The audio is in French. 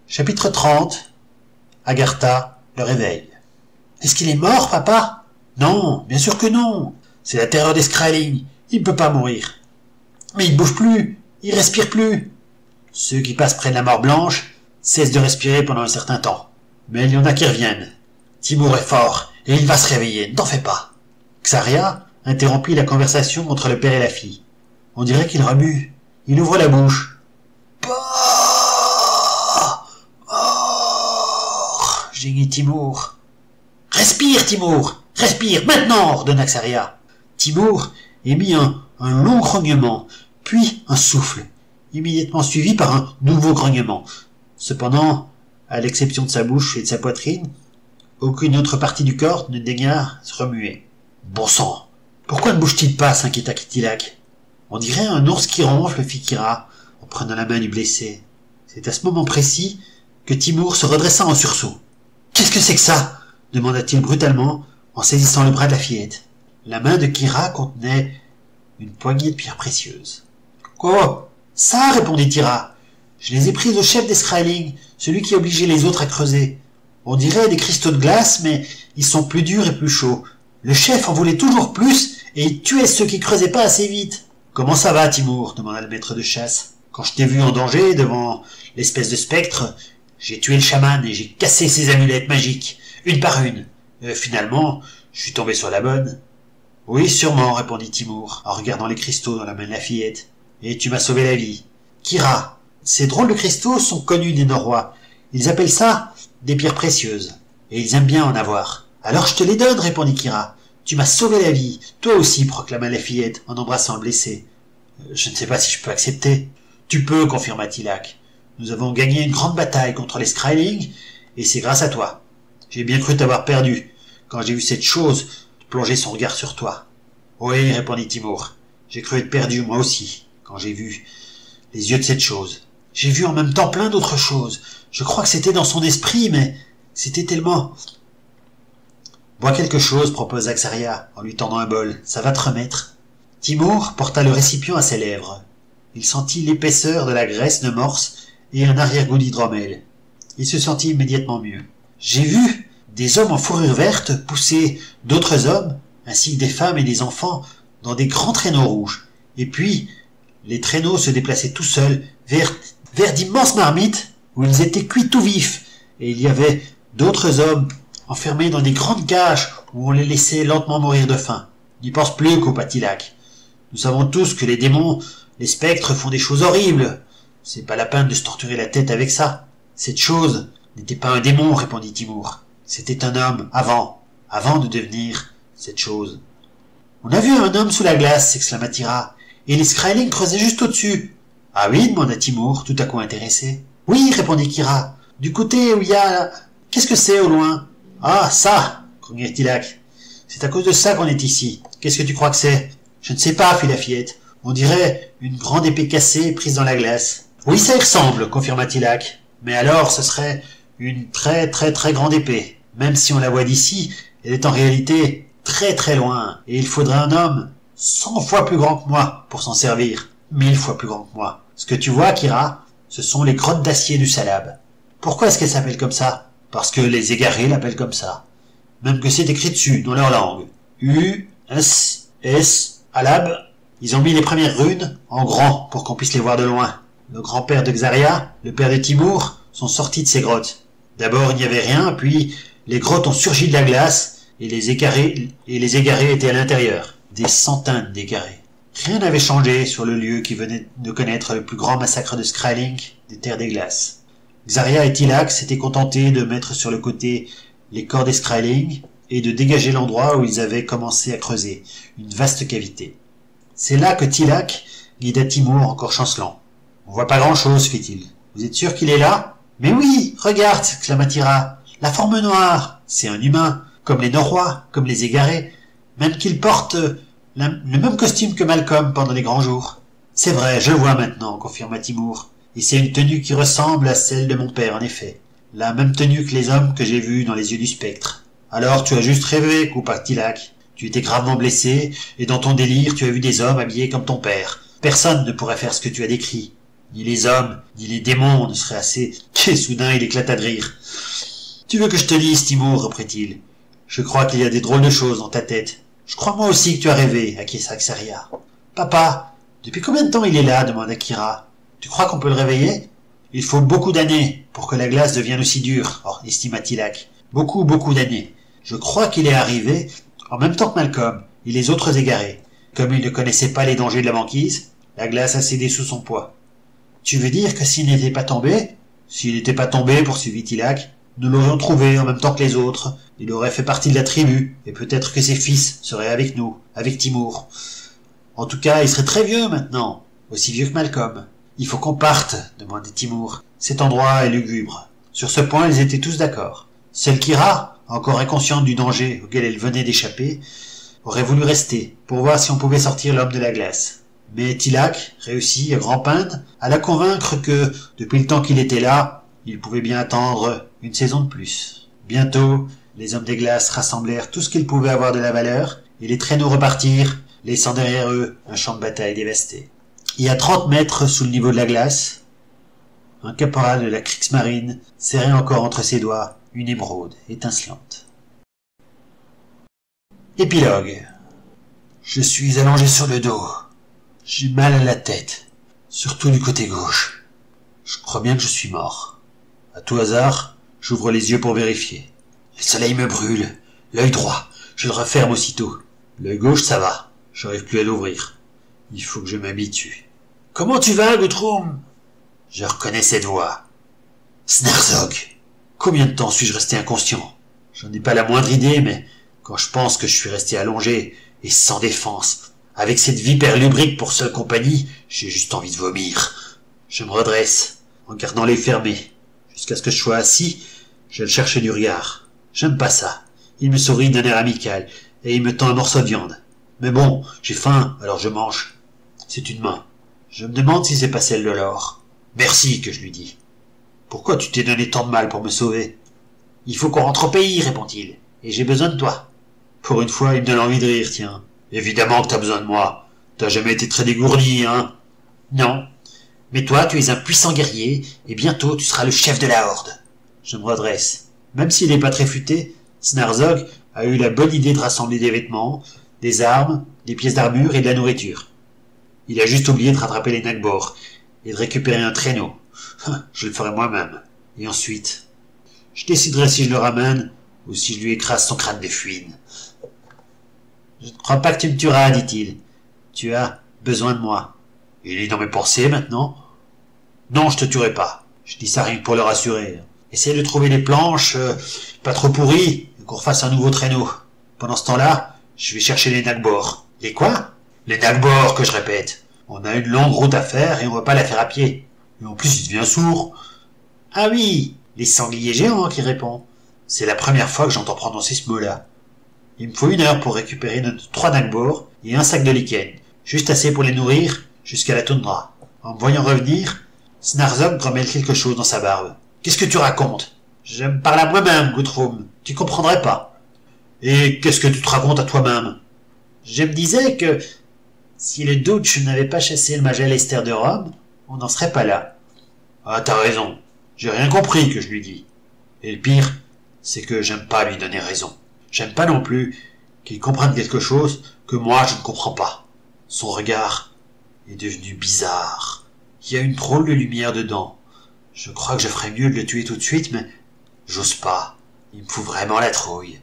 Chapitre 30. Agartha le réveille. Est-ce qu'il est mort, papa? Non, bien sûr que non. C'est la terreur des Skraeling. Il ne peut pas mourir. Mais il ne bouge plus. Il respire plus. Ceux qui passent près de la mort blanche cessent de respirer pendant un certain temps. Mais il y en a qui reviennent. Timur est fort et il va se réveiller. Ne t'en fais pas. Xaria interrompit la conversation entre le père et la fille. On dirait qu'il remue. Il ouvre la bouche. Mort, gémit Timur. Respire, Timur. Respire, maintenant, ordonna Xaria. Timur émit un long grognement, puis un souffle, immédiatement suivi par un nouveau grognement. Cependant, à l'exception de sa bouche et de sa poitrine, aucune autre partie du corps ne daigna se remuer. Bon sang, pourquoi ne bouge-t-il pas, s'inquiéta Kitilak. On dirait un ours qui ronfle, fit Kira, en prenant la main du blessé. C'est à ce moment précis que Timur se redressa en sursaut. Qu'est-ce que c'est que ça? Demanda-t-il brutalement, en saisissant le bras de la fillette. La main de Kira contenait une poignée de pierres précieuses. Oh, ça, répondit Tira. Je les ai prises au chef des Skraeling, celui qui obligeait les autres à creuser. On dirait des cristaux de glace, mais ils sont plus durs et plus chauds. Le chef en voulait toujours plus, et il tuait ceux qui creusaient pas assez vite. Comment ça va, Timur? Demanda le maître de chasse. Quand je t'ai vu en danger devant l'espèce de spectre, j'ai tué le chaman et j'ai cassé ses amulettes magiques, une par une. Finalement, je suis tombé sur la bonne. Oui, sûrement, répondit Timur, en regardant les cristaux dans la main de la fillette. Et tu m'as sauvé la vie. Kira, ces drôles de cristaux sont connus des Norrois. Ils appellent ça des pierres précieuses. Et ils aiment bien en avoir. Alors je te les donne, répondit Kira. Tu m'as sauvé la vie. Toi aussi, proclama la fillette, en embrassant le blessé. Je ne sais pas si je peux accepter. Tu peux, confirma Tilak. Nous avons gagné une grande bataille contre les Skraeling, et c'est grâce à toi. J'ai bien cru t'avoir perdu, quand j'ai vu cette chose plonger son regard sur toi. Oui, répondit Timur. J'ai cru être perdu, moi aussi, quand j'ai vu les yeux de cette chose. J'ai vu en même temps plein d'autres choses. Je crois que c'était dans son esprit, mais c'était tellement... Bois quelque chose, proposa Xaria, en lui tendant un bol. Ça va te remettre. Timur porta le récipient à ses lèvres. Il sentit l'épaisseur de la graisse de morse et un arrière-goût d'hydromel. Il se sentit immédiatement mieux. J'ai vu des hommes en fourrure verte pousser d'autres hommes, ainsi que des femmes et des enfants, dans des grands traîneaux rouges. Et puis, les traîneaux se déplaçaient tout seuls vers d'immenses marmites où ils étaient cuits tout vifs, et il y avait d'autres hommes enfermés dans des grandes cages où on les laissait lentement mourir de faim. N'y pense plus, coupa Tilak. Nous savons tous que les démons, les spectres font des choses horribles. C'est pas la peine de se torturer la tête avec ça. Cette chose n'était pas un démon, répondit Timur. C'était un homme avant de devenir cette chose. On a vu un homme sous la glace, s'exclama Tira, et les Skraeling creusaient juste au-dessus. Ah oui, demanda Timur, tout à coup intéressé. Oui, répondit Kira, du côté où il y a... Qu'est-ce que c'est au loin? Ah, ça, grogna Tilak. C'est à cause de ça qu'on est ici. Qu'est-ce que tu crois que c'est? Je ne sais pas, fit la fillette. On dirait une grande épée cassée prise dans la glace. Oui, ça y ressemble, confirma Tilak. Mais alors, ce serait une très grande épée. Même si on la voit d'ici, elle est en réalité très loin. Et il faudrait un homme 100 fois plus grand que moi pour s'en servir. 1000 fois plus grand que moi. Ce que tu vois, Kira, ce sont les grottes d'acier du Salab. Pourquoi est-ce qu'elles s'appellent comme ça? Parce que les égarés l'appellent comme ça. Même que c'est écrit dessus, dans leur langue. U-S-S, Alab. Ils ont mis les premières runes en grand pour qu'on puisse les voir de loin. Le grand-père de Xaria, le père de Timur, sont sortis de ces grottes. D'abord, il n'y avait rien, puis les grottes ont surgi de la glace, et les égarés étaient à l'intérieur. Des centaines d'égarés. Rien n'avait changé sur le lieu qui venait de connaître le plus grand massacre de Skraeling des terres des glaces. Xaria et Tilak s'étaient contentés de mettre sur le côté les corps des Skraeling et de dégager l'endroit où ils avaient commencé à creuser, une vaste cavité. C'est là que Tilak guida Timur encore chancelant. « On voit pas grand-chose, fit-il. Vous êtes sûr qu'il est là? »« Mais oui, regarde, exclama Tira. La forme noire, c'est un humain, comme les Norrois, comme les égarés, même qu'il porte le même costume que Malcolm pendant les grands jours. C'est vrai, je le vois maintenant, confirma Timur. Et c'est une tenue qui ressemble à celle de mon père, en effet. La même tenue que les hommes que j'ai vus dans les yeux du spectre. Alors tu as juste rêvé, coupa Tilak. Tu étais gravement blessé, et dans ton délire tu as vu des hommes habillés comme ton père. Personne ne pourrait faire ce que tu as décrit. Ni les hommes, ni les démons ne seraient assez. Et soudain il éclata de rire. Tu veux que je te dise, Timur, reprit-il. Je crois qu'il y a des drôles de choses dans ta tête. Je crois moi aussi que tu as rêvé, acquiesça Xaria. Papa, depuis combien de temps il est là, demanda Kira. Tu crois qu'on peut le réveiller? Il faut beaucoup d'années pour que la glace devienne aussi dure, estima Tilak. Beaucoup, beaucoup d'années. Je crois qu'il est arrivé en même temps que Malcolm et les autres égarés. Comme il ne connaissait pas les dangers de la banquise, la glace a cédé sous son poids. Tu veux dire que s'il n'était pas tombé? S'il n'était pas tombé, poursuivit Tilak, nous l'aurions trouvé en même temps que les autres. Il aurait fait partie de la tribu, et peut-être que ses fils seraient avec nous, avec Timur. En tout cas, il serait très vieux maintenant, aussi vieux que Malcolm. Il faut qu'on parte, demandait Timur. Cet endroit est lugubre. Sur ce point, ils étaient tous d'accord. Seule Kira, encore inconsciente du danger auquel elle venait d'échapper, aurait voulu rester, pour voir si on pouvait sortir l'homme de la glace. Mais Tilak réussit à grand-peine à la convaincre que, depuis le temps qu'il était là, il pouvait bien attendre une saison de plus. Bientôt, les hommes des glaces rassemblèrent tout ce qu'ils pouvaient avoir de la valeur, et les traîneaux repartirent, laissant derrière eux un champ de bataille dévasté. Et à 30 mètres sous le niveau de la glace, un caporal de la Kriegsmarine serrait encore entre ses doigts une émeraude étincelante. Épilogue. Je suis allongé sur le dos. J'ai mal à la tête, surtout du côté gauche. Je crois bien que je suis mort. À tout hasard, j'ouvre les yeux pour vérifier. Le soleil me brûle. L'œil droit, je le referme aussitôt. L'œil gauche, ça va. J'arrive plus à l'ouvrir. Il faut que je m'habitue. Comment tu vas, Guthrum? Je reconnais cette voix. Snarzog. Combien de temps suis-je resté inconscient? J'en ai pas la moindre idée, mais quand je pense que je suis resté allongé et sans défense, avec cette vipère lubrique pour seule compagnie, j'ai juste envie de vomir. Je me redresse, en gardant l'œil fermé. Jusqu'à ce que je sois assis, je le cherche du regard. J'aime pas ça. Il me sourit d'un air amical, et il me tend un morceau de viande. Mais bon, j'ai faim, alors je mange. C'est une main. Je me demande si c'est pas celle de l'or. Merci, que je lui dis. Pourquoi tu t'es donné tant de mal pour me sauver? Il faut qu'on rentre au pays, répond-il, et j'ai besoin de toi. Pour une fois, il me donne envie de rire, tiens. Évidemment que t'as besoin de moi. T'as jamais été très dégourdi, hein? Non. Mais toi, tu es un puissant guerrier, et bientôt tu seras le chef de la horde. Je me redresse. Même s'il n'est pas très futé, Snarzog a eu la bonne idée de rassembler des vêtements, des armes, des pièces d'armure et de la nourriture. Il a juste oublié de rattraper les Nagbor et de récupérer un traîneau. Je le ferai moi-même. Et ensuite, je déciderai si je le ramène ou si je lui écrase son crâne de fuine. Je ne crois pas que tu me tueras, dit-il. Tu as besoin de moi. Il est dans mes pensées maintenant. Non, je te tuerai pas. Je dis ça rien que pour le rassurer. Essaye de trouver des planches, pas trop pourries, et qu'on refasse un nouveau traîneau. Pendant ce temps-là, je vais chercher les Nagbor. Les quoi? Les Nagbor, que je répète. On a une longue route à faire et on va pas la faire à pied. Et en plus, il devient sourd. Ah oui, les sangliers géants, qui répond. C'est la première fois que j'entends prononcer ce mot-là. Il me faut 1 heure pour récupérer 3 Nagbor et un sac de lichen. Juste assez pour les nourrir jusqu'à la toundra. En me voyant revenir, Snarzog grommelle quelque chose dans sa barbe. Qu'est-ce que tu racontes? Je me parle à moi-même, Guthrum. Tu comprendrais pas. Et qu'est-ce que tu te racontes à toi-même? Je me disais que si le Dutch n'avait pas chassé le mage Alester de Rome, on n'en serait pas là. Ah, t'as raison. J'ai rien compris, que je lui dis. Et le pire, c'est que j'aime pas lui donner raison. J'aime pas non plus qu'il comprenne quelque chose que moi je ne comprends pas. Son regard est devenu bizarre. Il y a une drôle de lumière dedans. Je crois que je ferais mieux de le tuer tout de suite, mais j'ose pas. Il me fout vraiment la trouille.